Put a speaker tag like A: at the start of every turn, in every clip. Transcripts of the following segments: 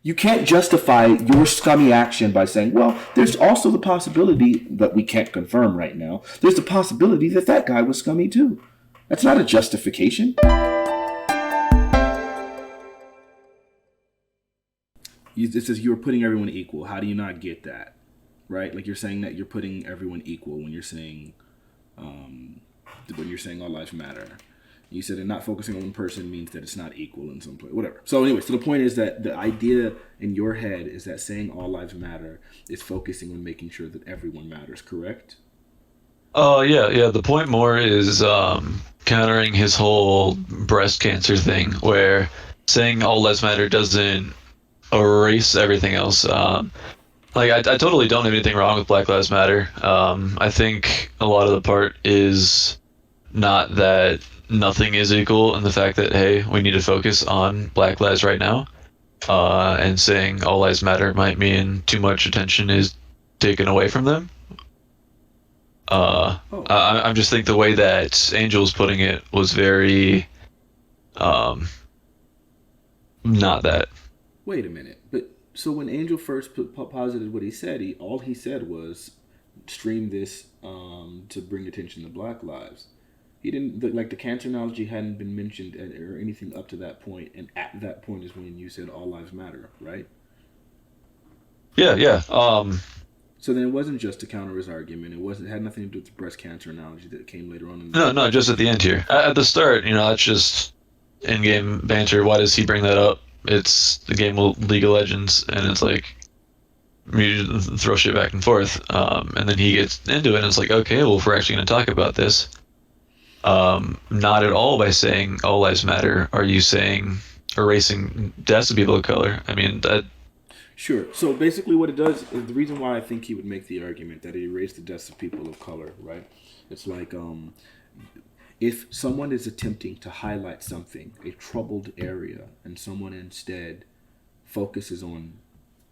A: You can't justify your scummy action by saying, well, there's also the possibility that we can't confirm right now. There's the possibility that that guy was scummy too. That's not a justification. It says you're putting everyone equal. How do you not get that? Right? Like you're saying that you're putting everyone equal when you're saying all lives matter. You said that not focusing on one person means that it's not equal in some place. Whatever. So anyway, so the point is that the idea in your head is that saying all lives matter is focusing on making sure that everyone matters, correct?
B: Yeah. The point more is countering his whole breast cancer thing, where saying all lives matter doesn't erase everything else. I totally don't have anything wrong with Black Lives Matter. I think a lot of the part is not that nothing is equal, and the fact that hey, we need to focus on Black lives right now. And saying all lives matter might mean too much attention is taken away from them.
A: Oh,
B: I just think the way that Angel's putting it was very, um, not that.
A: wait a minute. But so when Angel first posited what he said, all he said was stream this to bring attention to Black lives. He didn't like the cancer analogy hadn't been mentioned or anything up to that point, and at that point is when you said all lives matter, right?
B: Yeah.
A: So then it wasn't just to counter his argument. It had nothing to do with the breast cancer analogy that came later on in the
B: No, just at
A: conversation.
B: the end here. At the start, that's just in-game banter. Why does he bring that up? It's the game League of Legends, and it's like you throw shit back and forth. And then he gets into it, and it's like, okay, well, if we're actually going to talk about this, not at all by saying all lives matter. Are you saying erasing deaths of people of color? I mean, that.
A: Sure. So basically, what it does is the reason why I think he would make the argument that it erased the deaths of people of color, right? It's like if someone is attempting to highlight something, a troubled area, and someone instead focuses on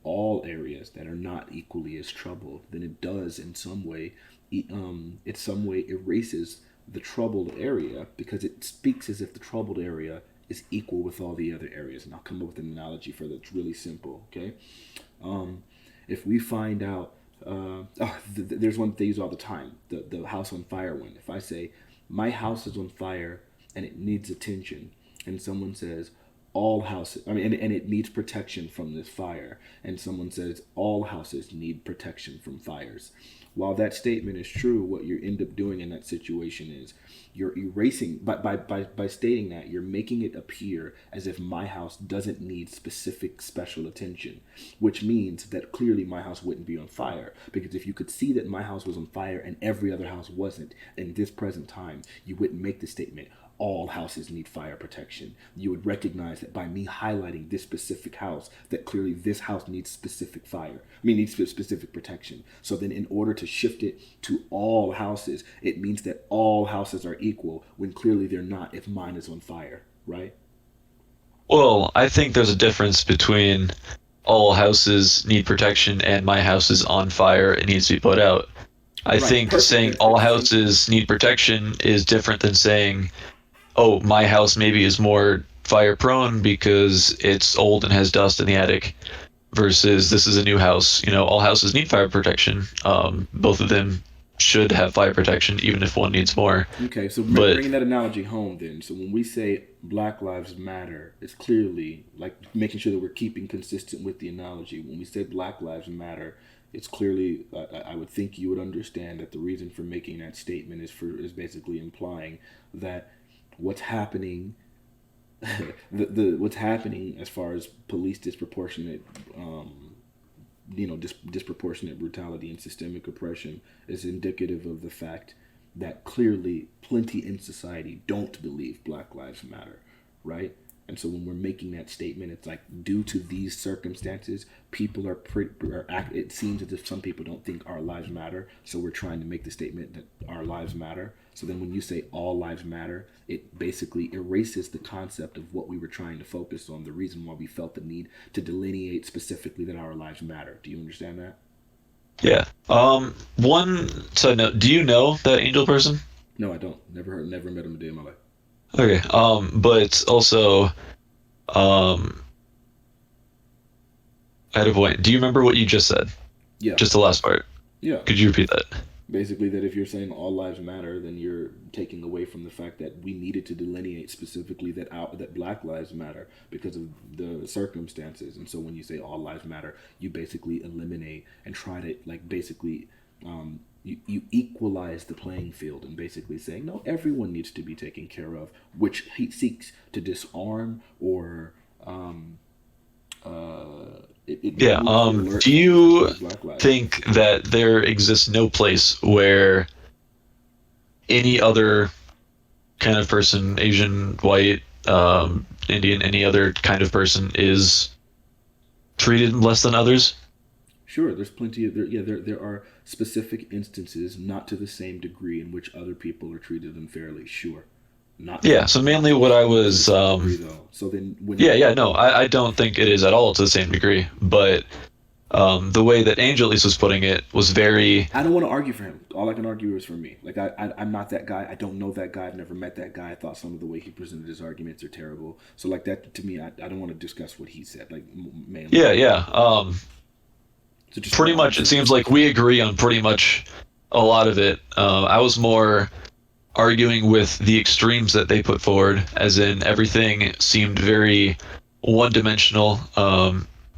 A: all areas that are not equally as troubled, then it does in some way, it some way erases the troubled area because it speaks as if the troubled area is equal with all the other areas. And I'll come up with an analogy for that. It's really simple. Okay, um, if we find out, there's one that they use all the time, the house on fire one. If I say my house is on fire and it needs attention, and someone says all houses, I mean, and it needs protection from this fire, and someone says all houses need protection from fires. While that statement is true, what you end up doing in that situation is you're erasing by stating that you're making it appear as if my house doesn't need specific special attention, which means that clearly my house wouldn't be on fire, because if you could see that my house was on fire and every other house wasn't in this present time, you wouldn't make the statement all houses need fire protection. You would recognize that by me highlighting this specific house, that clearly this house needs specific fire. I mean, needs specific protection. So then, in order to shift it to all houses, it means that all houses are equal when clearly they're not if mine is on fire, right?
B: Well, I think there's a difference between all houses need protection and my house is on fire, it needs to be put out. I
A: Right.
B: think saying all houses need protection is different than saying, oh, my house maybe is more fire prone because it's old and has dust in the attic, versus this is a new house. All houses need fire protection. Both of them should have fire protection, even if one needs more.
A: Okay, so
B: But
A: bringing that analogy home then. So when we say Black Lives Matter, it's clearly like making sure that we're keeping consistent with the analogy. When we say Black Lives Matter, it's clearly, I would think you would understand that the reason for making that statement is basically implying that what's happening, the what's happening as far as police disproportionate disproportionate brutality and systemic oppression is indicative of the fact that clearly plenty in society don't believe Black Lives Matter, right? And so when we're making that statement, it's like due to these circumstances, people are it seems as if some people don't think our lives matter. So we're trying to make the statement that our lives matter. So then when you say all lives matter, it basically erases the concept of what we were trying to focus on, the reason why we felt the need to delineate specifically that our lives matter. Do you understand that?
B: yeah. One side note: do you know that angel person?
A: No, I don't. Never met him a day in my life.
B: Okay. But also, um, I had a point. Do you remember what you just said?
A: Yeah,
B: Just the last part.
A: yeah.
B: Could you repeat that?
A: Basically, that if you're saying all lives matter, then you're taking away from the fact that we needed to delineate specifically that Black lives matter because of the circumstances. And so when you say all lives matter, you basically eliminate and try to like basically you equalize the playing field and basically saying no, everyone needs to be taken care of, which he seeks to disarm or it
B: Yeah.
A: removes the alert
B: Do
A: from
B: you
A: Black lives.
B: think that there exists no place where any other kind of person, Asian, white, Indian, any other kind of person is treated less than others?
A: Sure, there's plenty of there. Yeah, there are specific instances, not to the same degree, in which other people are treated unfairly. Sure,
B: Yeah. So mainly what I
A: not to the
B: was,
A: same degree though. So then
B: yeah,
A: when
B: yeah, no, I don't think it is at all to the same degree. But the way that Angel at least was putting it was very,
A: I don't want to argue for him. All I can argue is for me. Like I'm not that guy. I don't know that guy. I've never met that guy. I thought some of the way he presented his arguments are terrible. So like that to me, I don't want to discuss what he said. Like mainly.
B: yeah, yeah.
A: So just what
B: Pretty
A: I'm
B: much, it
A: saying.
B: seems like we agree on pretty much a lot of it. I was more arguing with the extremes that they put forward, as in everything seemed very one dimensional.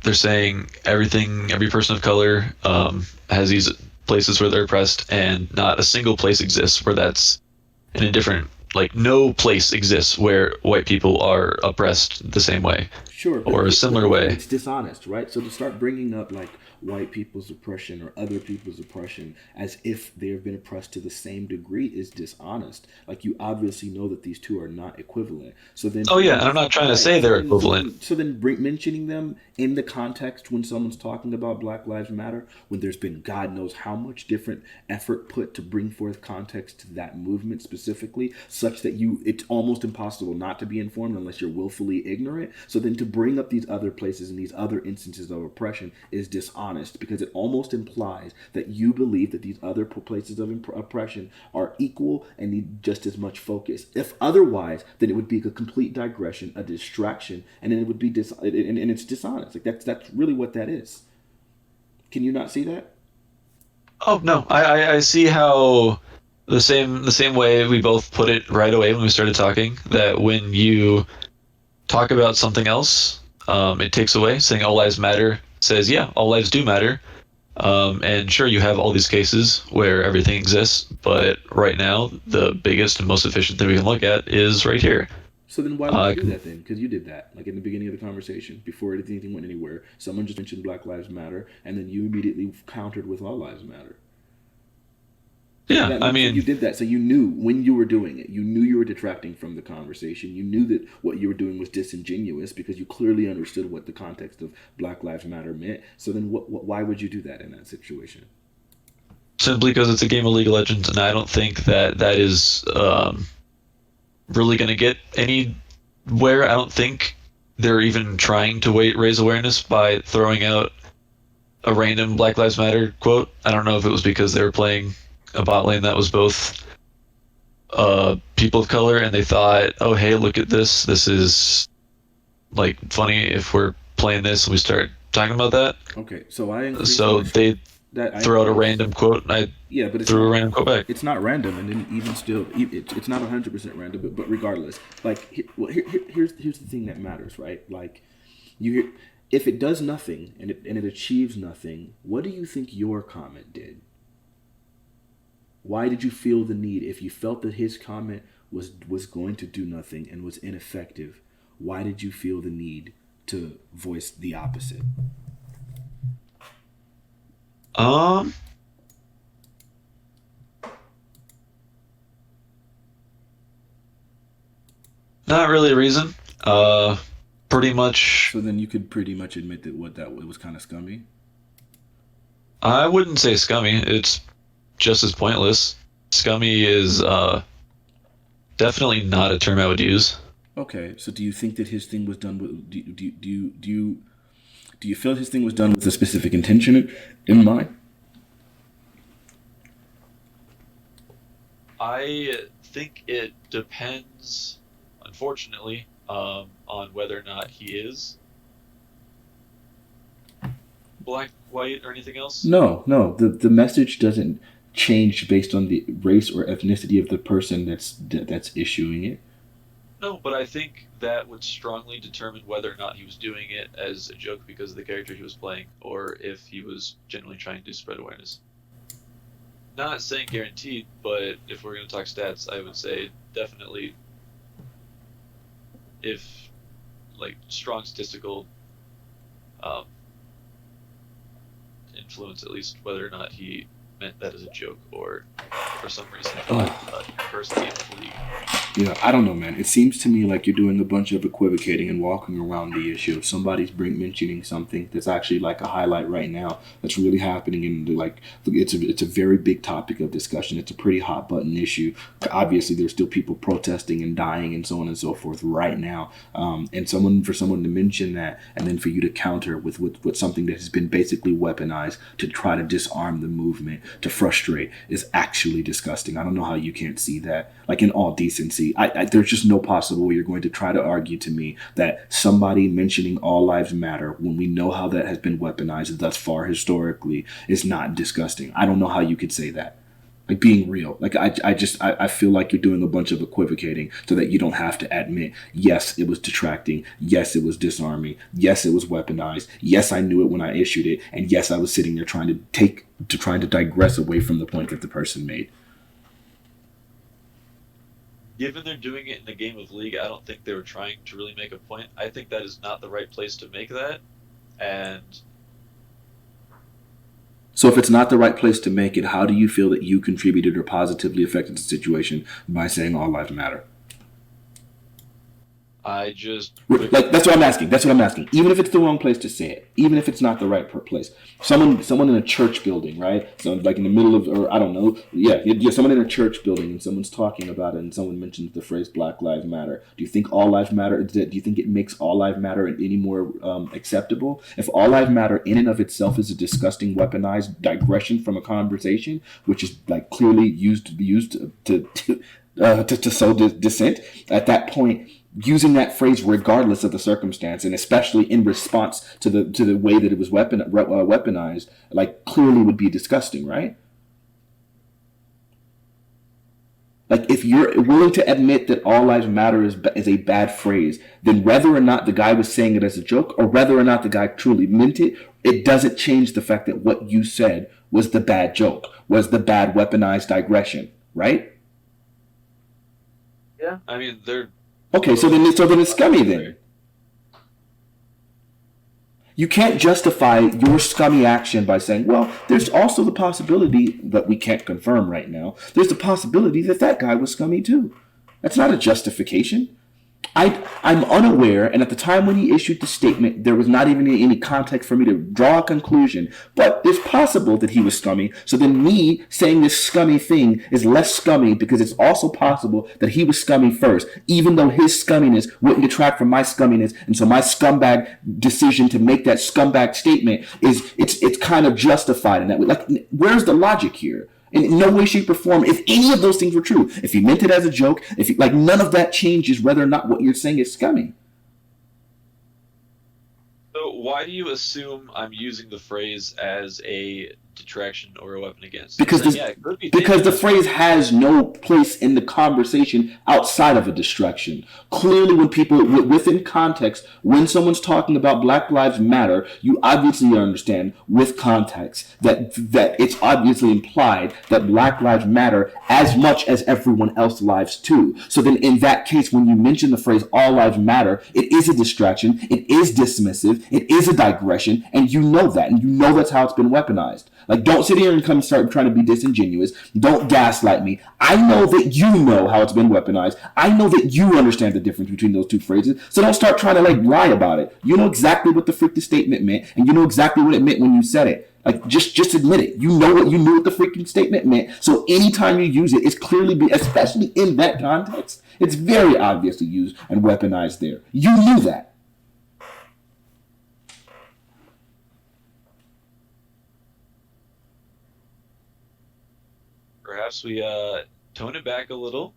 B: They're saying every person of color has these places where they're oppressed, and not a single place exists where that's in a different, like, no place exists where white people are oppressed the same way
A: Sure,
B: or a
A: but
B: similar
A: again,
B: way.
A: it's dishonest, right? So to start bringing up like white people's oppression or other people's oppression as if they have been oppressed to the same degree is dishonest. Like you obviously know that these two are not equivalent. So then
B: Oh
A: to
B: yeah, and I'm
A: use
B: not trying to
A: right,
B: say they're equivalent.
A: mentioning them in the context when someone's talking about Black Lives Matter, when there's been God knows how much different effort put to bring forth context to that movement specifically, such that it's almost impossible not to be informed unless you're willfully ignorant. So then to bring up these other places and these other instances of oppression is dishonest because it almost implies that you believe that these other places of oppression are equal and need just as much focus. If otherwise, then it would be a complete digression, a distraction, and then it would be and it's dishonest. Like that's really what that is. Can you not see that?
B: Oh no, I see how the same way we both put it right away when we started talking, that when you talk about something else, it takes away. Saying all lives matter says, yeah, all lives do matter. And sure, you have all these cases where everything exists, but right now, the biggest and most efficient thing we can look at is right here.
A: So then why would you
B: Uh,
A: do that then? Because you did that. Like in the beginning of the conversation, before anything went anywhere, someone just mentioned Black Lives Matter, and then you immediately countered with All Lives Matter. So
B: yeah,
A: that
B: I
A: means so you
B: mean,
A: did that. So you knew when you were doing it. You knew you were detracting from the conversation. You knew that what you were doing was disingenuous because you clearly understood what the context of Black Lives Matter meant. So then, why would you do that in that situation?
B: simply because it's a game of League of Legends, and I don't think that that is really going to get anywhere. I don't think they're even trying to raise awareness by throwing out a random Black Lives Matter quote. I don't know if it was because they were playing a bot lane that was both people of color, and they thought, oh hey, look at this. This is like funny if we're playing this and we start talking about that.
A: Okay, so I increased
B: So
A: my
B: they
A: that I
B: throw out a
A: increased.
B: random quote, and I
A: Yeah, but
B: threw a random quote back.
A: it's not random, and then even still, it's not 100% random. But regardless, like here's the thing that matters, right? Like you hear, if it does nothing and it achieves nothing, what do you think your comment did? Why did you feel the need if you felt that his comment was going to do nothing and was ineffective? Why did you feel the need to voice the opposite?
B: Um, Not really a reason. Uh, Pretty much,
A: So then you could pretty much admit that what that it was kind of scummy.
B: I wouldn't say scummy. It's just as pointless. Scummy is definitely not a term I would use.
A: Okay, so do you think that his thing was done with do you feel his thing was done with a specific intention in mind?
B: I think it depends, unfortunately, on whether or not he is. black, white, or anything else?
A: No. The message doesn't change based on the race or ethnicity of the person that's issuing it.
B: No, but I think that would strongly determine whether or not he was doing it as a joke because of the character he was playing, or if he was genuinely trying to spread awareness. Not saying guaranteed, but if we're going to talk stats, I would say definitely if like strong statistical um, influence, at least whether or not he meant that as a joke or for some reason thought personally in the league.
A: Yeah, I don't know, man. It seems to me like you're doing a bunch of equivocating and walking around the issue. If somebody's mentioning something that's actually like a highlight right now that's really happening, and like it's a very big topic of discussion. It's a pretty hot button issue. Obviously, there's still people protesting and dying and so on and so forth right now. And for someone to mention that, and then for you to counter with something that has been basically weaponized to try to disarm the movement, to frustrate, is actually disgusting. I don't know how you can't see that. Like, in all decency, there's just no possible way you're going to try to argue to me that somebody mentioning all lives matter when we know how that has been weaponized thus far historically is not disgusting. I don't know how you could say that. Like, being real. Like, I feel like you're doing a bunch of equivocating so that you don't have to admit, yes, it was detracting. Yes, it was disarming. Yes, it was weaponized. Yes, I knew it when I issued it. And yes, I was sitting there trying to digress away from the point that the person made.
B: Given they're doing it in a game of League, I don't think they were trying to really make a point. I think that is not the right place to make that. And
A: So if it's not the right place to make it, how do you feel that you contributed or positively affected the situation by saying all lives matter?
B: I just
A: Like, that's what I'm asking. That's what I'm asking. Even if it's the wrong place to say it, even if it's not the right place, someone in a church building, right? So like in the middle of, or I don't know, yeah, someone in a church building and someone's talking about it, and someone mentions the phrase "Black Lives Matter." Do you think all lives matter? Do you think it makes all lives matter any more acceptable? If all lives matter in and of itself is a disgusting, weaponized digression from a conversation, which is like clearly used to sow dissent, at that point, using that phrase regardless of the circumstance, and especially in response to the way that it was weaponized, like, clearly would be disgusting, right? Like, if you're willing to admit that all lives matter is a bad phrase, then whether or not the guy was saying it as a joke or whether or not the guy truly meant it, it doesn't change the fact that what you said was the bad joke, was the bad weaponized digression, right?
B: yeah, I mean they're
A: Okay, so then it's scummy then. You can't justify your scummy action by saying, well, there's also the possibility that we can't confirm right now. There's the possibility that that guy was scummy too. That's not a justification. I'm unaware, and at the time when he issued the statement, there was not even any context for me to draw a conclusion. But it's possible that he was scummy. So then me saying this scummy thing is less scummy because it's also possible that he was scummy first, even though his scumminess wouldn't detract from my scumminess. And so my scumbag decision to make that scumbag statement it's kind of justified in that way. Like, where's the logic here? In no way, shape, or form, if any of those things were true, if you meant it as a joke, like, none of that changes whether or not what you're saying is scummy.
B: So why do you assume I'm using the phrase as a detraction or a weapon against?
A: Because
B: Saying, yeah, it could be
A: because the
B: dangerous.
A: phrase has no place in the conversation outside of a distraction. Clearly, when people within context, when someone's talking about Black Lives Matter, you obviously understand with context that it's obviously implied that Black Lives matter as much as everyone else's lives too. So then, in that case, when you mention the phrase "all lives matter," it is a distraction, it is dismissive, it is a digression, and you know that, and you know that's how it's been weaponized. Like, don't sit here and come start trying to be disingenuous. Don't gaslight me. I know that you know how it's been weaponized. I know that you understand the difference between those two phrases. So don't start trying to, like, lie about it. You know exactly what the freak the statement meant, and you know exactly what it meant when you said it. Like, just admit it. You know what the freaking statement meant. So anytime you use it, it's clearly especially in that context, it's very obviously used and weaponized there. You knew that.
B: Perhaps we tone it back a little,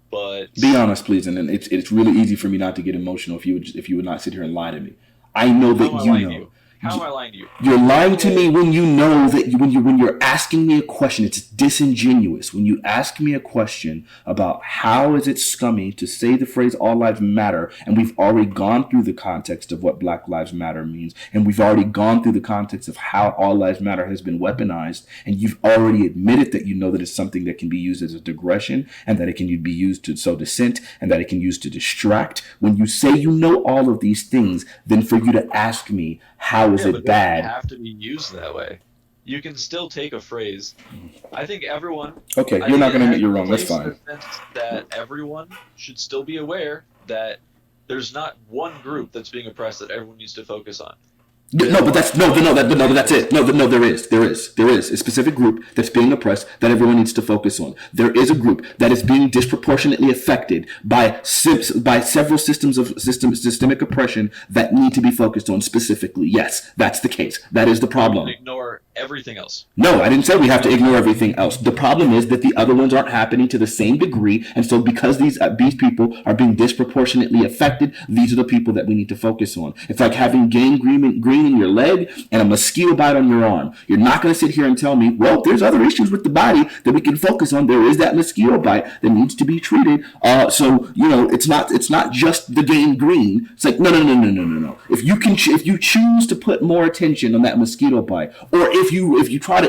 B: but
A: Be honest, please, and then it's really easy for me not to get emotional if you would not sit here and lie to me. I know
B: how
A: that
B: am I
A: you
B: lying to
A: know.
B: you? How am I lying to you?
A: You're lying to me when you know that when you're asking me a question, it's disingenuous. When you ask me a question about how is it scummy to say the phrase all lives matter, and we've already gone through the context of what Black Lives Matter means, and we've already gone through the context of how all lives matter has been weaponized, and you've already admitted that you know that it's something that can be used as a digression, and that it can be used to sow dissent, and that it can be used to distract. When you say you know all of these things, then for you to ask me, how is it bad?
B: It doesn't have to be used that way. You can still take a phrase. I think everyone.
A: Okay, you're not going to get you wrong. That's fine.
B: That everyone should still be aware that there's not one group that's being oppressed that everyone needs to focus on.
A: No, but that's it. No, there is a specific group that's being oppressed that everyone needs to focus on. There is a group that is being disproportionately affected by several systemic oppression that need to be focused on specifically. Yes, that's the case. That is the problem.
B: Ignore everything else.
A: No, I didn't say we have to ignore everything else. The problem is that the other ones aren't happening to the same degree, and so because these people are being disproportionately affected, these are the people that we need to focus on. It's like having green in your leg and a mosquito bite on your arm. You're not going to sit here and tell me, well, there's other issues with the body that we can focus on. There is that mosquito bite that needs to be treated. So it's not just the game green. It's like no. If you choose to put more attention on that mosquito bite, or if you try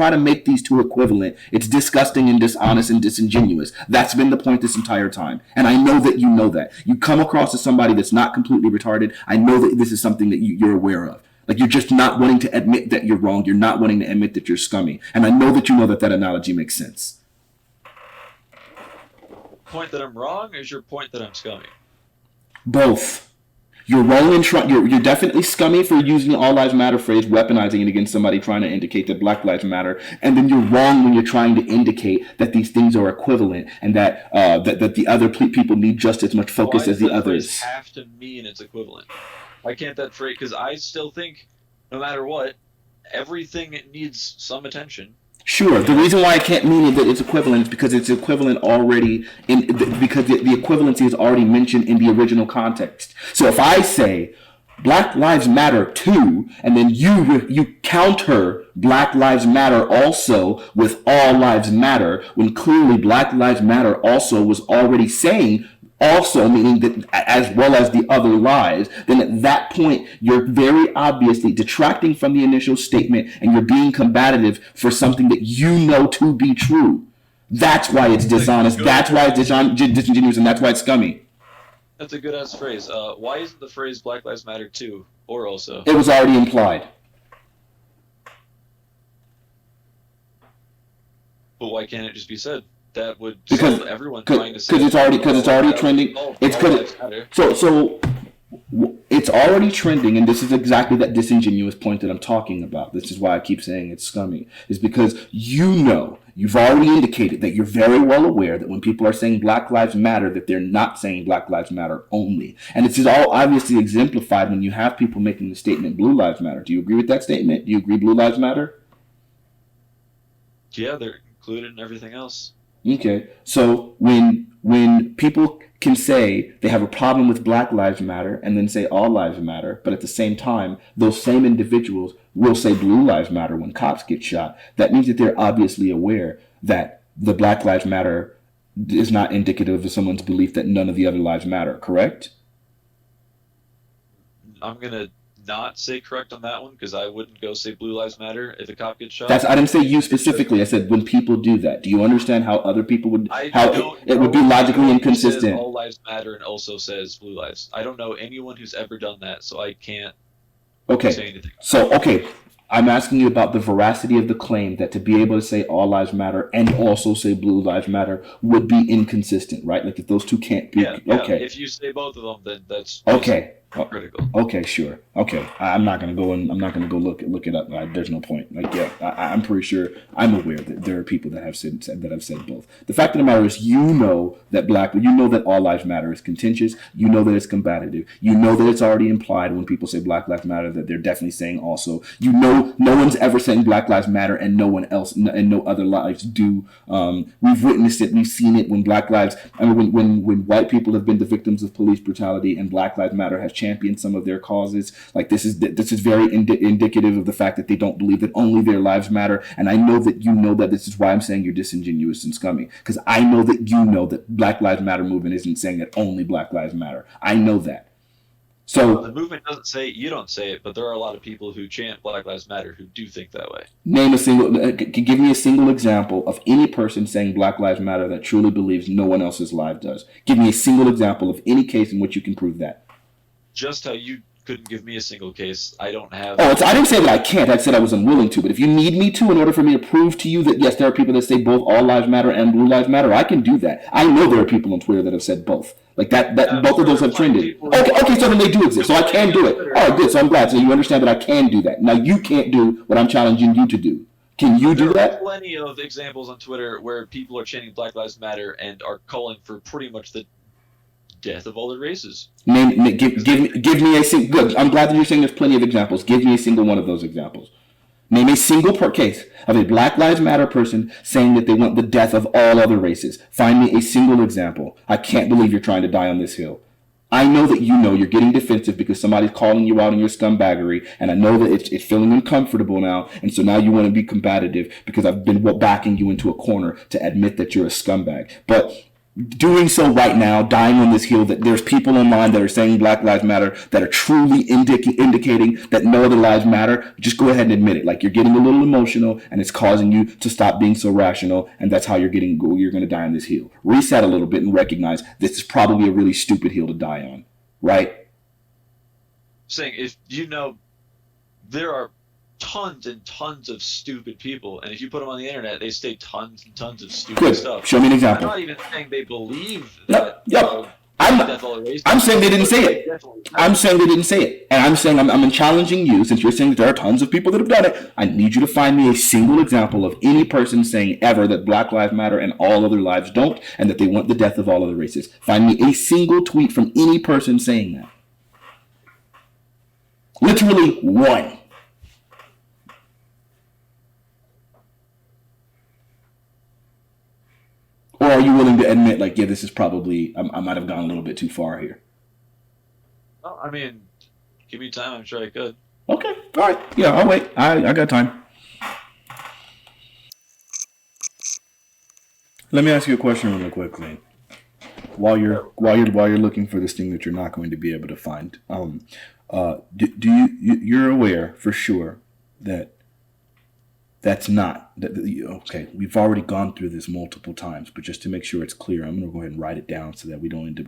A: to make these two equivalent, it's disgusting and dishonest and disingenuous. That's been the point this entire time, and I know that you know that. You come across as somebody that's not completely retarded. I know that this is something that you're aware of. Like, you're just not wanting to admit that you're wrong. You're not wanting to admit that you're scummy, and I know that you know that analogy makes sense.
B: Point that I'm wrong, or is your point that I'm scummy?
A: Both. You're wrong you're definitely scummy for using the all lives matter phrase, weaponizing it against somebody trying to indicate that Black lives matter, and then you're wrong when you're trying to indicate that these things are equivalent and that the other people need just as much focus as the others.
B: Have to mean it's equivalent. Why can't that phrase? Because I still think, no matter what, everything needs some attention.
A: Sure. The reason why I can't mean that it's equivalent is because it's equivalent already because the equivalency is already mentioned in the original context. So if I say Black Lives Matter too, and then you counter Black Lives Matter also with All Lives Matter, when clearly Black Lives Matter also was already saying also, meaning that as well as the other lives, then at that point you're very obviously detracting from the initial statement and you're being combative for something that you know to be true. That's why it's dishonest. That's why it's disingenuous, and that's why it's scummy.
B: That's a good ass phrase. Why isn't the phrase Black Lives Matter too, or also?
A: It was already implied.
B: But why can't it just be said? That would solve everyone trying to say
A: because it's already trending. It's already trending, and this is exactly that disingenuous point that I'm talking about. This is why I keep saying it's scummy. Is because you've already indicated that you're very well aware that when people are saying Black Lives Matter, that they're not saying Black Lives Matter only, and it's all obviously exemplified when you have people making the statement Blue Lives Matter. Do you agree with that statement? Do you agree Blue Lives Matter?
B: Yeah, they're included in everything else.
A: Okay, so when people can say they have a problem with Black Lives Matter and then say All Lives Matter, but at the same time, those same individuals will say Blue Lives Matter when cops get shot, that means that they're obviously aware that the Black Lives Matter is not indicative of someone's belief that none of the other lives matter, correct?
B: I'm going to not say correct on that one, because I wouldn't go say Blue Lives Matter if a cop gets shot.
A: I didn't say you specifically. I said when people do that. Do you understand how other people would? It would be logically inconsistent.
B: All lives matter and also says Blue Lives. I don't know anyone who's ever done that, so I can't say anything.
A: So I'm asking you about the veracity of the claim that to be able to say All Lives Matter and also say Blue Lives Matter would be inconsistent, right? Like if those two can't be.
B: Yeah,
A: okay.
B: If you say both of them, then that's
A: okay.
B: Critical.
A: Okay, sure. Okay, I'm not gonna go look it up. There's no point. Like, yeah, I'm pretty sure I'm aware that there are people that have said both. The fact of the matter is, you know that All Lives Matter is contentious. You know that it's combative. You know that it's already implied when people say Black Lives Matter that they're definitely saying also. You know, no one's ever saying Black Lives Matter and no one else and no other lives do. We've witnessed it. We've seen it when when white people have been the victims of police brutality and Black Lives Matter has changed champion some of their causes. Like this is very indicative of the fact that they don't believe that only their lives matter. And I know that you know that. This is why I'm saying you're disingenuous and scummy, because I know that you know that Black Lives Matter movement isn't saying that only Black Lives matter. I know that. So
B: the movement doesn't say it, you don't say it, but there are a lot of people who chant Black Lives Matter who do think that way.
A: Give me a single example of any person saying Black Lives Matter that truly believes no one else's life does. Give me a single example of any case in which you can prove that.
B: Just how you couldn't give me a single case, I don't have.
A: Oh, I didn't say that I can't. I said I was unwilling to. But if you need me to, in order for me to prove to you that yes, there are people that say both all lives matter and blue lives matter, I can do that. I know there are people on Twitter that have said both. Like that both of those have trended. Okay, so then they do exist. So I can do it. All right, good. So I'm glad. So you understand that I can do that. Now you can't do what I'm challenging you to do. Can you do that?
B: There are plenty of examples on Twitter where people are chanting Black Lives Matter and are calling for pretty much the death of all the races.
A: Give me a single. Good. I'm glad that you're saying there's plenty of examples. Give me a single one of those examples. Name a single case of a Black Lives Matter person saying that they want the death of all other races. Find me a single example. I can't believe you're trying to die on this hill. I know that you know you're getting defensive because somebody's calling you out on your scumbaggery, and I know that it's feeling uncomfortable now, and so now you want to be combative because I've been backing you into a corner to admit that you're a scumbag. But doing so right now, dying on this hill, that there's people online that are saying Black Lives Matter that are truly indicating that no other lives matter, just go ahead and admit it. Like you're getting a little emotional and it's causing you to stop being so rational, and that's how you're going to die on this hill. Reset a little bit and recognize this is probably a really stupid hill to die on, right?
B: Saying if you know there are tons and tons of stupid people, and if you put them on the internet, they say tons and tons of stupid stuff.
A: Show me an example.
B: I'm not even saying they believe that.
A: I'm saying they didn't say it. I'm saying they didn't say it, and I'm saying I'm challenging you, since you're saying that there are tons of people that have done it. I need you to find me a single example of any person saying ever that Black Lives Matter and all other lives don't, and that they want the death of all other races. Find me a single tweet from any person saying that. Literally one. Or are you willing to admit, like, yeah, this is probably, I might have gone a little bit too far here?
B: Well, I mean, give me time, I'm sure I could.
A: Okay, all right. Yeah, I'll wait. I got time. Let me ask you a question real quickly. While you're looking for this thing that you're not going to be able to find, you're aware for sure that that's not, okay, we've already gone through this multiple times, but just to make sure it's clear, I'm going to go ahead and write it down so that we don't end up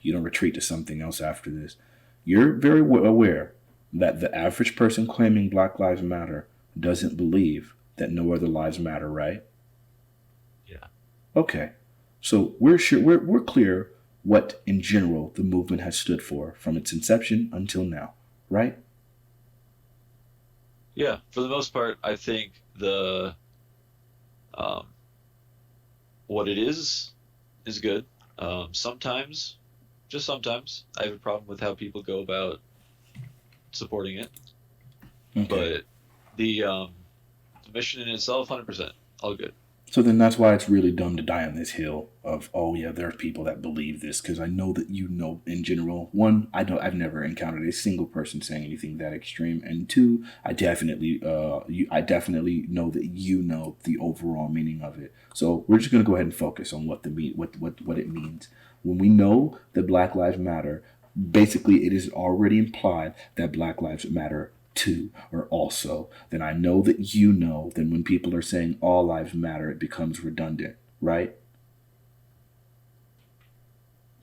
A: you don't retreat to something else after this. You're very aware that the average person claiming Black Lives Matter doesn't believe that no other lives matter, right?
B: Yeah.
A: Okay. So we're clear what, in general, the movement has stood for from its inception until now, right?
B: Yeah, for the most part, I think what it is good. Sometimes, just sometimes, I have a problem with how people go about supporting it. Okay. But the mission in itself, 100%, all good.
A: So then that's why it's really dumb to die on this hill of, oh yeah, there are people that believe this, because I know that you know in general, one, I've never encountered a single person saying anything that extreme, and two, I definitely know that you know the overall meaning of it. So we're just gonna go ahead and focus on what it means. When we know that Black Lives Matter, basically it is already implied that Black Lives Matter too, or also, then I know that you know, then when people are saying all lives matter, it becomes redundant, right?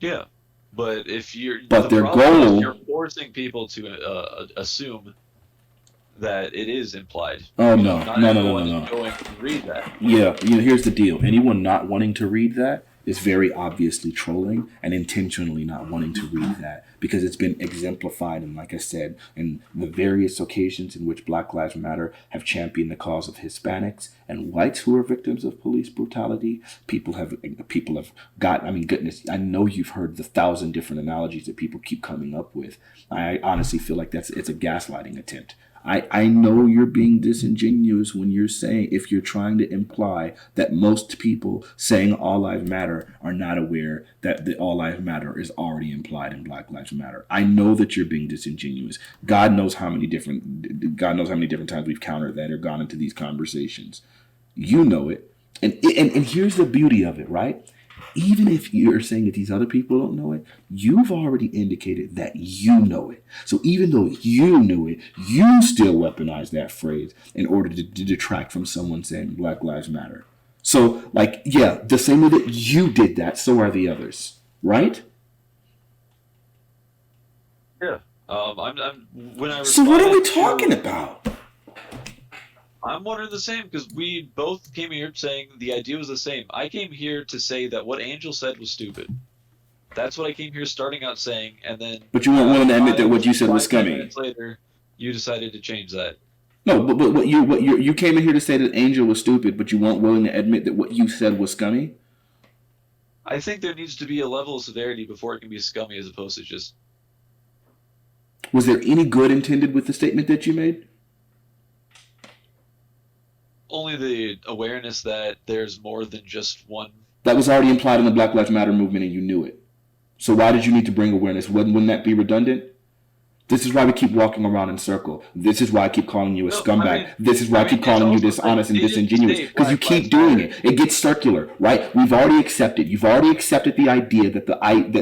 B: Yeah, but if you're
A: you're
B: forcing people to assume that it is implied.
A: Oh
B: no.
A: Going
B: to read that.
A: Yeah, here's the deal. Anyone not wanting to read that is very obviously trolling and intentionally not wanting to read that, because it's been exemplified, and like I said, in the various occasions in which Black Lives Matter have championed the cause of Hispanics and whites who are victims of police brutality. People have got, I mean, goodness, I know you've heard the 1,000 different analogies that people keep coming up with. I honestly feel like it's a gaslighting attempt. I know you're being disingenuous when you're saying, if you're trying to imply that most people saying all lives matter are not aware that the all lives matter is already implied in Black Lives Matter. I know that you're being disingenuous. God knows how many different times we've countered that or gone into these conversations. You know it. And here's the beauty of it, right? Even if you're saying that these other people don't know it, you've already indicated that you know it. So even though you knew it, you still weaponize that phrase in order to detract from someone saying Black Lives Matter. So, like, yeah, the same way that you did that, so are the others, right?
B: Yeah. I'm when I
A: So what are we
B: responded
A: talking
B: to,
A: about?
B: I'm wondering the same because we both came here saying the idea was the same. I came here to say that what Angel said was stupid. That's what I came here starting out saying, and then
A: But you weren't willing to admit that what you said was
B: 10
A: scummy.
B: minutes later, you decided to change that.
A: No, but you came in here to say that Angel was stupid, but you weren't willing to admit that what you said was scummy.
B: I think there needs to be a level of severity before it can be scummy, as opposed to just
A: Was there any good intended with the statement that you made?
B: only the awareness that there's more than just one.
A: That was already implied in the Black Lives Matter movement, and you knew it. So why did you need to bring awareness? Wouldn't that be redundant? This is why we keep walking around in circle. This is why I keep calling you a
B: No,
A: scumbag. This is why I keep calling you dishonest and disingenuous. Because you keep doing it. It gets circular, right? We've already accepted. You've already accepted the idea that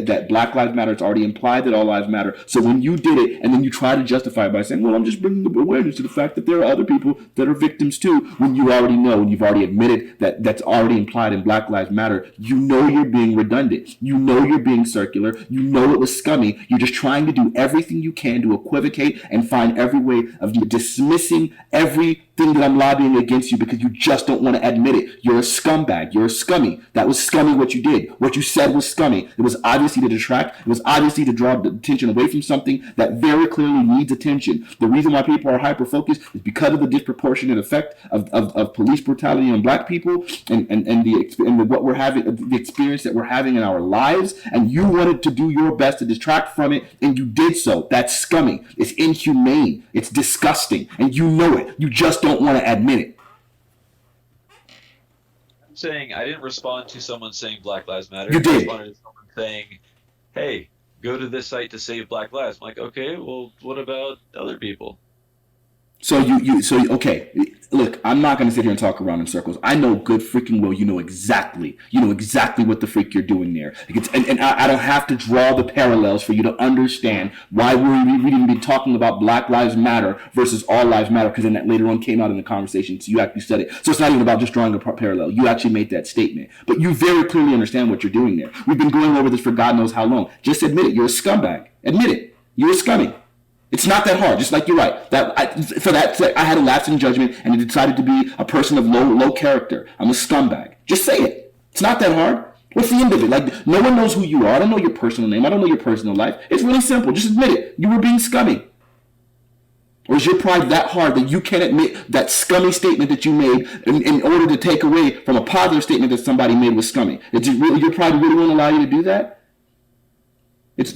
A: that Black Lives Matter is already implied that all lives matter. So when you did it, and then you try to justify it by saying, "Well, I'm just bringing awareness to the fact that there are other people that are victims too," when you already know and you've already admitted that that's already implied in Black Lives Matter, you know you're being redundant. You know you're being circular. You know it was scummy. You're just trying to do everything you can to equivocate and find every way of dismissing everything that I'm lobbying against you because you just don't want to admit it. You're a scumbag. You're a scummy. That was scummy what you did. What you said was scummy. It was obviously to detract. It was obviously to draw the attention away from something that very clearly needs attention. The reason why people are hyper-focused is because of the disproportionate effect of police brutality on Black people and what we're having, the experience that we're having in our lives, and you wanted to do your best to distract from it, and you did so. That's scummy. It's inhumane. It's disgusting. And you know it. You just don't want to admit it.
B: I'm saying I didn't respond to someone saying Black Lives Matter.
A: You did.
B: I responded to someone saying, "Hey, go to this site to save Black lives." I'm like, okay, well, what about other people?
A: So okay. Look, I'm not going to sit here and talk around in circles. I know good freaking well you know exactly what the freak you're doing there. And I don't have to draw the parallels for you to understand why we've even been talking about Black Lives Matter versus All Lives Matter, because then that later on came out in the conversation, so you actually said it. So it's not even about just drawing a parallel. You actually made that statement. But you very clearly understand what you're doing there. We've been going over this for God knows how long. Just admit it. You're a scumbag. Admit it. You're a scummy. It's not that hard. Just like you're right. I had a lapse in judgment and I decided to be a person of low character. I'm a scumbag. Just say it. It's not that hard. What's the end of it? Like, no one knows who you are. I don't know your personal name. I don't know your personal life. It's really simple. Just admit it. You were being scummy. Or is your pride that hard that you can't admit that scummy statement that you made in order to take away from a positive statement that somebody made was scummy? Your pride really won't allow you to do that? It's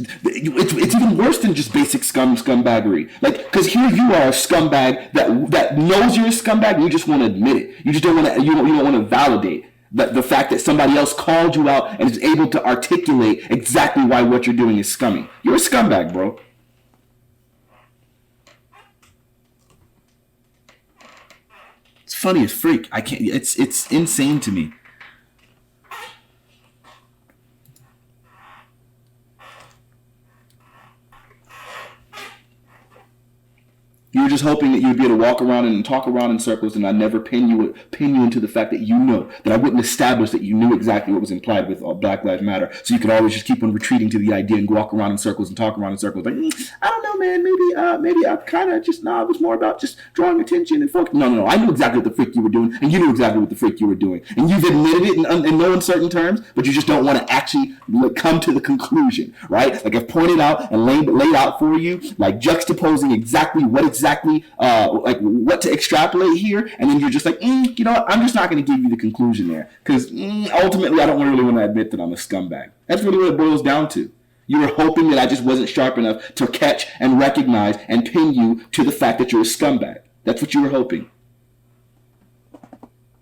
A: even worse than just basic scumbaggery. Like, because here you are a scumbag that knows you're a scumbag and you just want to admit it. You just don't want to. You don't want to validate the fact that somebody else called you out and is able to articulate exactly why what you're doing is scummy. You're a scumbag, bro. It's funny as freak. I can't. It's insane to me. You were just hoping that you'd be able to walk around and talk around in circles, and I'd never pin you into the fact that you know, that I wouldn't establish that you knew exactly what was implied with Black Lives Matter. So you could always just keep on retreating to the idea and walk around in circles and talk around in circles. Like, I don't know, man. Maybe I kind of just it was more about just drawing attention and focus. No. I knew exactly what the freak you were doing, and you knew exactly what the freak you were doing, and you've admitted it in no uncertain terms, but you just don't want to actually come to the conclusion, right? Like I've pointed out and laid out for you, like juxtaposing exactly like what to extrapolate here, and then you're just like, you know what? I'm just not going to give you the conclusion there, because ultimately I don't really want to admit that I'm a scumbag. That's really what it boils down to. You were hoping that I just wasn't sharp enough to catch and recognize and pin you to the fact that you're a scumbag. That's what you were hoping.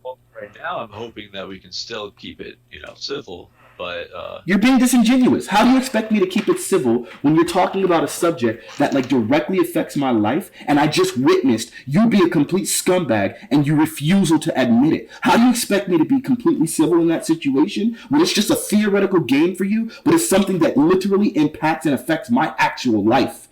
B: Well, right now, I'm hoping that we can still keep it, civil. But
A: You're being disingenuous. How do you expect me to keep it civil when you're talking about a subject that like directly affects my life and I just witnessed you be a complete scumbag and you refusal to admit it? How do you expect me to be completely civil in that situation when it's just a theoretical game for you, but it's something that literally impacts and affects my actual life?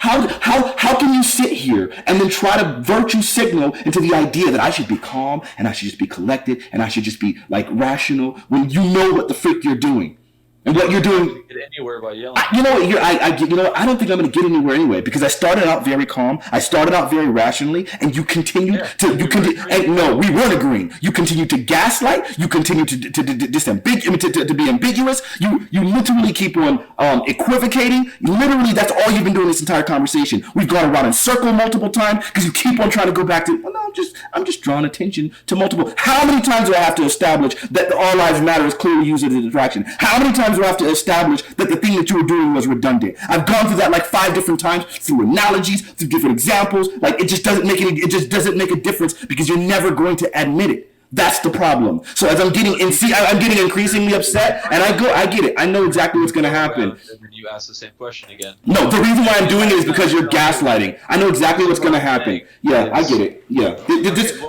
A: How can you sit here and then try to virtue signal into the idea that I should be calm and I should just be collected and I should just be like rational when you know what the freak you're doing? And what you're doing,
B: get anywhere by yelling.
A: you know what? I don't think I'm going to get anywhere anyway because I started out very calm. I started out very rationally, and you continued and no, we weren't agreeing. You continued to gaslight. You continued to be ambiguous. You literally keep on equivocating. Literally, that's all you've been doing this entire conversation. We've gone around in circle multiple times because you keep on trying to go back to. Well, no, I'm just drawing attention to multiple. How many times do I have to establish that the All Lives Matter is clearly used as a distraction? How many times do I have to establish that the thing that you were doing was redundant? I've gone through that like 5 different times through analogies, through different examples. Like it just doesn't make a difference because you're never going to admit it. That's the problem. So as I'm getting increasingly upset, and I get it. I know exactly what's going to happen.
B: You ask the same question again.
A: No, the reason why I'm doing it is because you're gaslighting. I know exactly what's going to happen. Yeah, I get it. Yeah,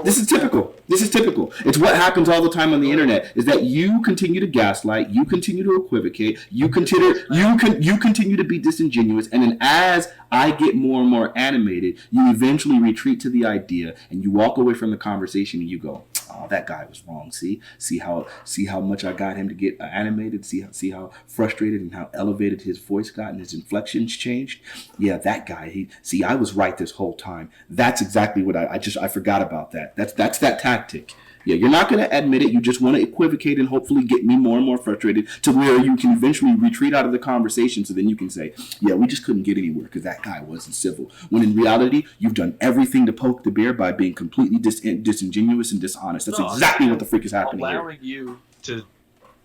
A: this is typical. This is typical. It's what happens all the time on the internet. Is that you continue to gaslight, you continue to equivocate, you continue to be disingenuous, and then as I get more and more animated, you eventually retreat to the idea, and you walk away from the conversation, and you go, "Oh, that guy was wrong. See how much I got him to get animated. See how frustrated and how elevated his voice got and his inflections changed. Yeah, that guy. I was right this whole time. That's exactly what I forgot about that. That's that tactic. Yeah, you're not going to admit it. You just want to equivocate and hopefully get me more and more frustrated to where you can eventually retreat out of the conversation so then you can say, yeah, we just couldn't get anywhere because that guy wasn't civil. When in reality, you've done everything to poke the bear by being completely disingenuous and dishonest. That's exactly what the freak is happening here.
B: Allowing you to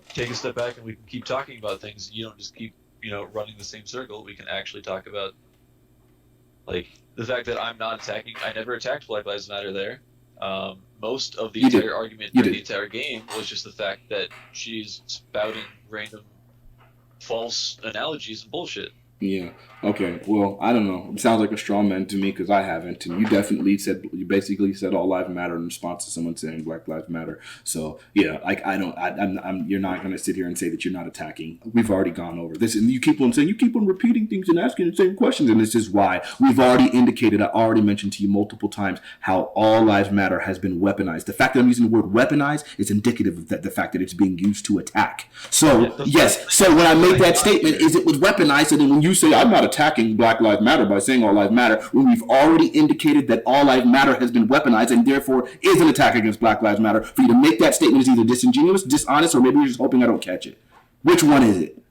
B: take a step back and we can keep talking about things. You don't just keep, running the same circle. We can actually talk about, like, the fact that I'm not attacking. I never attacked Black Lives Matter there. Most of the entire argument for the entire game was just the fact that she's spouting random false analogies and bullshit.
A: Yeah. Okay. Well, I don't know. It sounds like a straw man to me because I haven't. And you basically said all lives matter in response to someone saying Black Lives Matter. So yeah, like you're not going to sit here and say that you're not attacking. We've already gone over this, and you keep on repeating things and asking the same questions. And this is why we've already indicated. I already mentioned to you multiple times how all lives matter has been weaponized. The fact that I'm using the word weaponized is indicative of the fact that it's being used to attack. So yes. So when I made that statement, is it was weaponized, and then when you say I'm not attacking Black Lives Matter by saying all lives matter, when we've already indicated that all lives matter has been weaponized and therefore is an attack against Black Lives Matter, for you to make that statement is either disingenuous, dishonest, or maybe you're just hoping I don't catch it. Which one is it?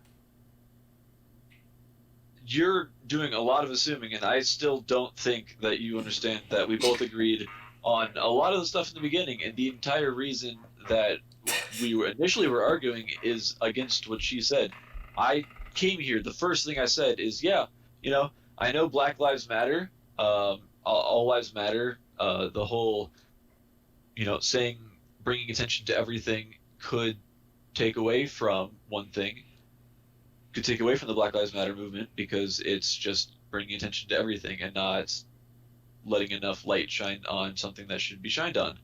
B: You're doing a lot of assuming, and I still don't think that you understand that we both agreed on a lot of the stuff in the beginning, and the entire reason that we initially were arguing is against what she said. I came here, the first thing I said is, I know Black Lives Matter, all lives matter, the whole, bringing attention to everything could take away from one thing, could take away from the Black Lives Matter movement because it's just bringing attention to everything and not letting enough light shine on something that should be shined on.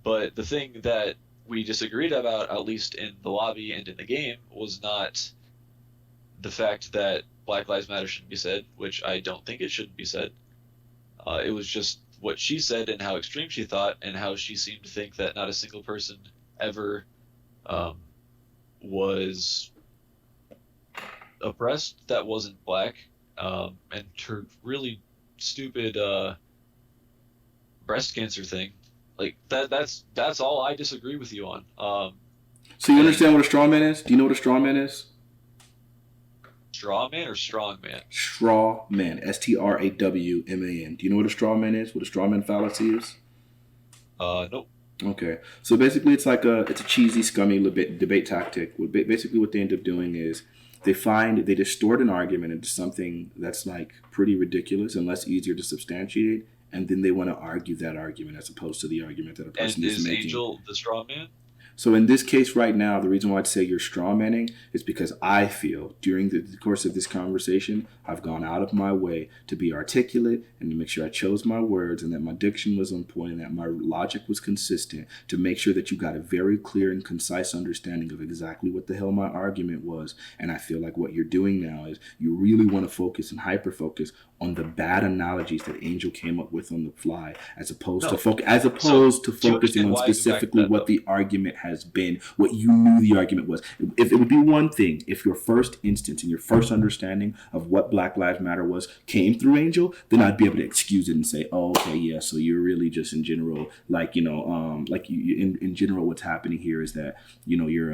B: But the thing that we disagreed about, at least in the lobby and in the game, was not the fact that Black Lives Matter shouldn't be said, which I don't think it shouldn't be said. It was just what she said and how extreme she thought and how she seemed to think that not a single person ever was oppressed that wasn't black, and her really stupid breast cancer thing. Like that's all I disagree with you on.
A: So you understand what a straw man is? Do you know what a straw man is?
B: Straw man or strong man?
A: Straw man. STRAWMAN. Do you know what a straw man is? What a straw man fallacy is?
B: Nope.
A: Okay. So basically it's a cheesy, scummy debate tactic. Basically what they end up doing is they distort an argument into something that's like pretty ridiculous and less easier to substantiate, and then they want to argue that argument as opposed to the argument that a person
B: And
A: is
B: is
A: making.
B: Angel the straw man?
A: So in this case right now, the reason why I'd say you're straw manning is because I feel during the course of this conversation, I've gone out of my way to be articulate and to make sure I chose my words and that my diction was on point and that my logic was consistent to make sure that you got a very clear and concise understanding of exactly what the hell my argument was. And I feel like what you're doing now is you really want to focus and hyper-focus on the bad analogies that Angel came up with on the fly, as opposed to focusing on specifically what the argument has been, what you knew the argument was. If it would be one thing, if your first instance and your first understanding of what Black Lives Matter was came through Angel, then I'd be able to excuse it and say, oh, okay, yeah, so you're really just in general, like, you know, in general, what's happening here is that, you know, you're,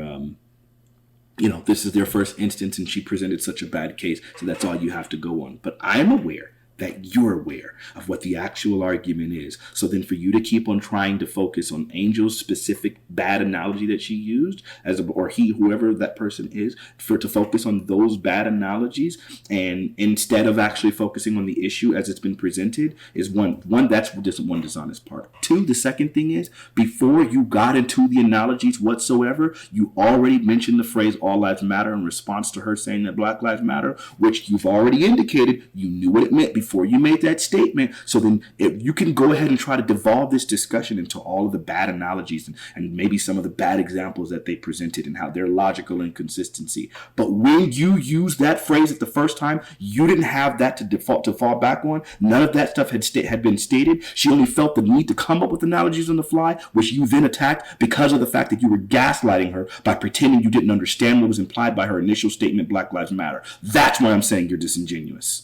A: this is their first instance and she presented such a bad case, so that's all you have to go on. But I'm aware that you're aware of what the actual argument is. So then for you to keep on trying to focus on Angel's specific bad analogy that she used, or he, whoever that person is, to focus on those bad analogies, and instead of actually focusing on the issue as it's been presented, is one that's just one dishonest part. Two, the second thing is, before you got into the analogies whatsoever, you already mentioned the phrase all lives matter in response to her saying that Black Lives Matter, which you've already indicated you knew what it meant before you made that statement. So then if you can go ahead and try to devolve this discussion into all of the bad analogies and maybe some of the bad examples that they presented and how they're logical inconsistency. But when you use that phrase at the first time, you didn't have that to fall back on. None of that stuff had been stated. She only felt the need to come up with analogies on the fly, which you then attacked because of the fact that you were gaslighting her by pretending you didn't understand what was implied by her initial statement, Black Lives Matter. That's why I'm saying you're disingenuous.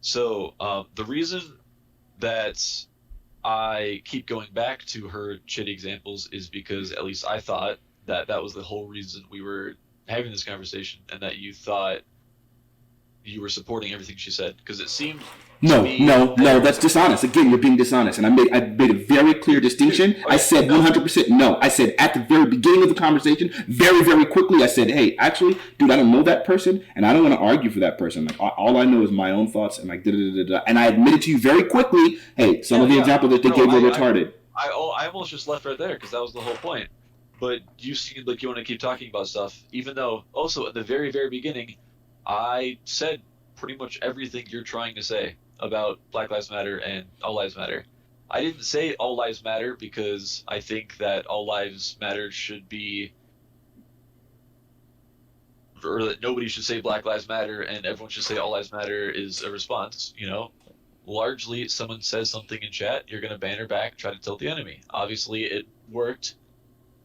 B: So the reason that I keep going back to her shitty examples is because at least I thought that that was the whole reason we were having this conversation, and that you thought you were supporting everything she said, because it seemed
A: No, that's dishonest. Again, you're being dishonest. And I made a very clear distinction. I said 100% no. I said at the very beginning of the conversation, very, very quickly, I said, hey, actually, dude, I don't know that person, and I don't want to argue for that person. Like, all I know is my own thoughts, and like, da-da-da-da-da. And I admitted to you very quickly, hey, some of the examples that they gave were retarded.
B: I almost just left right there, because that was the whole point. But you seemed like you want to keep talking about stuff, even though also at the very, very beginning, I said pretty much everything you're trying to say about Black Lives Matter and All Lives Matter. I didn't say All Lives Matter because I think that All Lives Matter should be, or that nobody should say Black Lives Matter and everyone should say All Lives Matter is a response, you know? Largely, someone says something in chat, you're going to banter back, try to tilt the enemy. Obviously, it worked,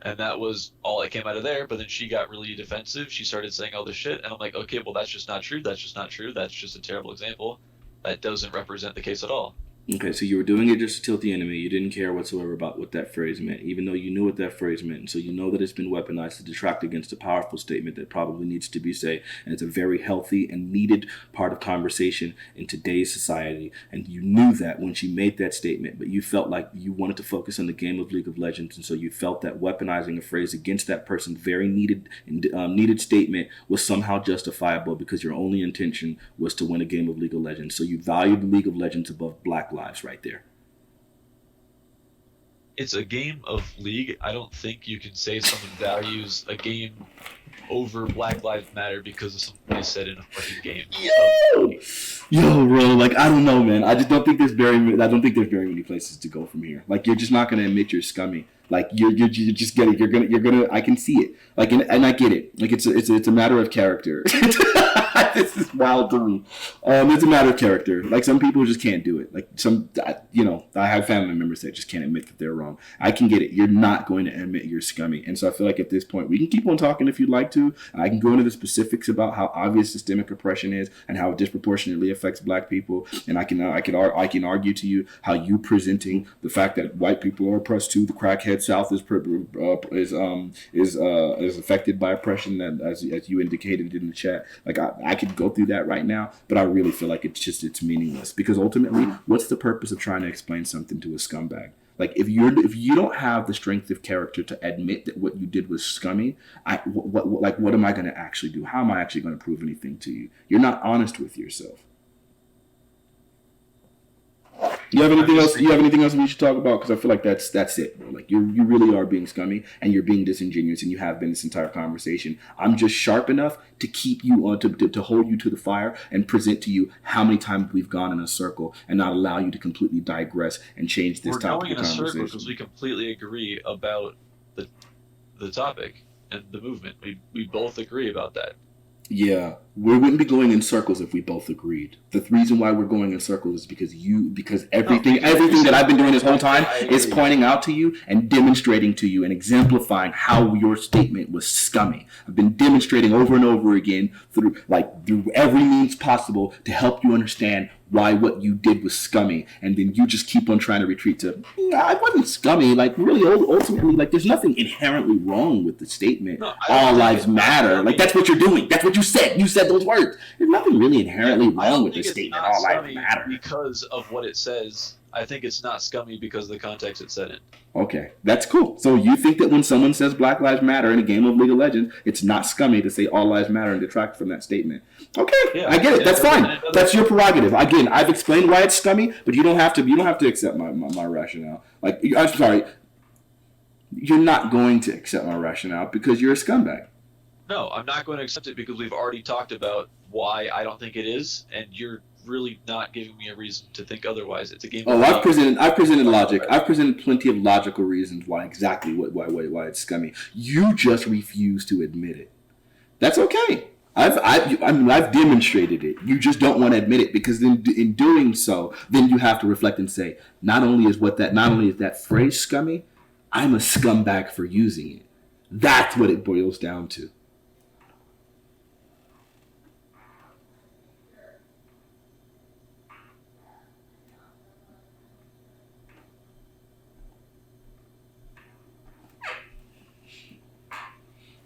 B: and that was all that came out of there, but then she got really defensive. She started saying all this shit, and I'm like, okay, well, that's just not true. That's just not true. That's just a terrible example. That doesn't represent the case at all.
A: Okay, so you were doing it just to tilt the enemy. You didn't care whatsoever about what that phrase meant, even though you knew what that phrase meant. And so you know that it's been weaponized to detract against a powerful statement that probably needs to be said. And it's a very healthy and needed part of conversation in today's society. And you knew that when she made that statement, but you felt like you wanted to focus on the game of League of Legends. And so you felt that weaponizing a phrase against that person's very needed statement was somehow justifiable because your only intention was to win a game of League of Legends. So you valued League of Legends above Black lives right there.
B: It's a game of League. I don't think you can say someone values a game over Black Lives Matter because of something they said in a fucking game.
A: Yo, bro, like, I don't know, man. I just don't think there's very many places to go from here. Like, you're just not gonna admit you're scummy. Like, you're just getting, you're gonna. I can see it. Like, and I get it. Like, it's a matter of character. This is wild to me. It's a matter of character. Like, some people just can't do it. Like, I have family members that just can't admit that they're wrong. I can get it. You're not going to admit you're scummy. And so I feel like at this point, we can keep on talking if you'd like to. And I can go into the specifics about how obvious systemic oppression is and how it disproportionately affects Black people. And I can argue to you how you presenting the fact that white people are oppressed too. The crackhead South is affected by oppression, that as you indicated in the chat. Like, I can could go through that right now, but I really feel like it's meaningless, because ultimately, what's the purpose of trying to explain something to a scumbag? Like, if you don't have the strength of character to admit that what you did was scummy, what am I going to actually do? How am I actually going to prove anything to you? You're not honest with yourself. You have anything else? You have anything else we should talk about? Because I feel like that's it, bro. Like, you really are being scummy, and you're being disingenuous, and you have been this entire conversation. I'm just sharp enough to keep you on to hold you to the fire and present to you how many times we've gone in a circle and not allow you to completely digress and change this topic of conversation. We're going in a circle
B: because we completely agree about the topic and the movement. We both agree about that.
A: Yeah, we wouldn't be going in circles if we both agreed. The reason why we're going in circles is because everything that I've been doing this whole time is pointing out to you and demonstrating to you and exemplifying how your statement was scummy. I've been demonstrating over and over again through every means possible to help you understand why what you did was scummy, and then you just keep on trying to retreat to, I wasn't scummy. Like, really, ultimately, like, there's nothing inherently wrong with the statement, all lives matter. Like, that's what you're doing. That's what you said. You said those words. There's nothing really inherently wrong with the statement, all lives matter.
B: Because of what it says, I think it's not scummy because of the context it said in.
A: Okay, that's cool. So you think that when someone says Black Lives Matter in a game of League of Legends, it's not scummy to say all lives matter and detract from that statement? Okay, yeah, I get it. That's fine. That's your prerogative. Again, I've explained why it's scummy, but you don't have to accept my rationale. Like, I'm sorry, you're not going to accept my rationale because you're a scumbag.
B: No, I'm not going to accept it because we've already talked about why I don't think it is, and you're really not giving me a reason to think otherwise. It's a game.
A: Oh, I've presented logic. I've presented plenty of logical reasons why it's scummy. You just refuse to admit it. That's okay. I've demonstrated it. You just don't want to admit it, because in doing so, then you have to reflect and say, not only is that phrase scummy, I'm a scumbag for using it. That's what it boils down to.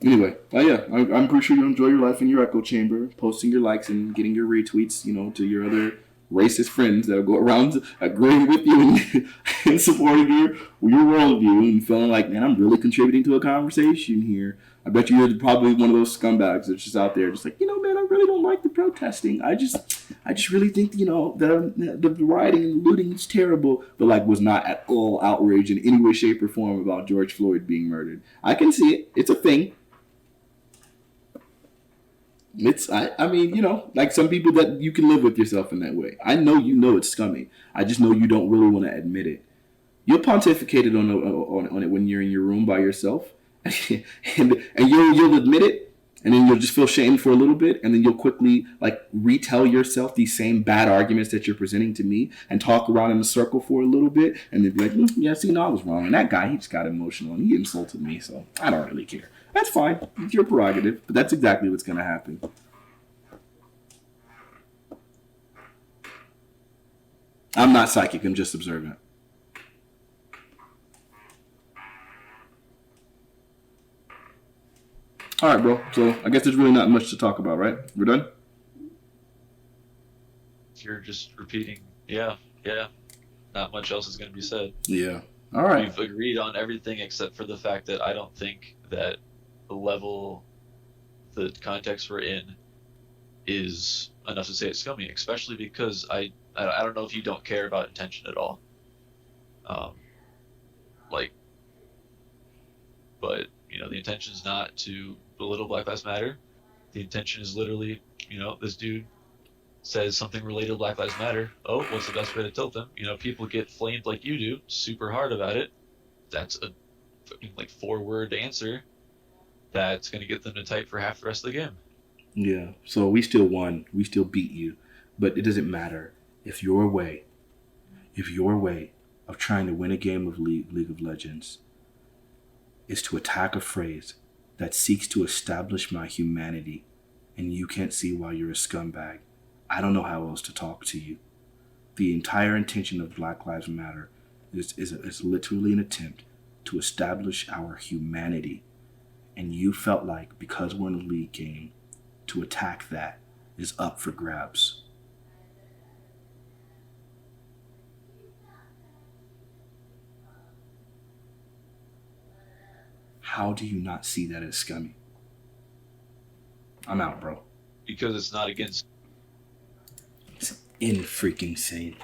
A: Anyway, I'm pretty sure you enjoy your life in your echo chamber, posting your likes and getting your retweets, to your other racist friends that'll go around agreeing with you and supporting your worldview and feeling like, man, I'm really contributing to a conversation here. I bet you're probably one of those scumbags that's just out there just like, man, I really don't like the protesting. I just really think, the rioting and looting is terrible, but was not at all outraged in any way, shape, or form about George Floyd being murdered. I can see it. It's a thing. Like some people that you can live with yourself in that way. I know it's scummy. I just know you don't really want to admit it. You'll pontificate it on it when you're in your room by yourself, and you'll admit it, and then you'll just feel shame for a little bit, and then you'll quickly retell yourself these same bad arguments that you're presenting to me, and talk around in a circle for a little bit, and then be like, yeah, see, no, I was wrong, and that guy, he just got emotional and he insulted me, so I don't really care. That's fine. It's your prerogative, but that's exactly what's going to happen. I'm not psychic. I'm just observant. All right, bro. So I guess there's really not much to talk about, right? We're done?
B: You're just repeating. Yeah. Not much else is going to be said.
A: Yeah. All right.
B: We've agreed on everything except for the fact that I don't think that the level, the context we're in, is enough to say it's scummy, especially because I don't know if you don't care about intention at all. But the intention is not to belittle Black Lives Matter. The intention is literally, this dude says something related to Black Lives Matter. Oh, what's the best way to tilt them? People get flamed like you do, super hard about it. That's a 4-word answer that's going to get them to type for half the rest of the game.
A: Yeah, so we still won. We still beat you. But it doesn't matter. If your way of trying to win a game of League of Legends is to attack a phrase that seeks to establish my humanity, and you can't see why you're a scumbag, I don't know how else to talk to you. The entire intention of Black Lives Matter is literally an attempt to establish our humanity. And you felt like, because we're in a league game, to attack that is up for grabs. How do you not see that as scummy? I'm out, bro.
B: Because it's not against.
A: It's in freaking sane.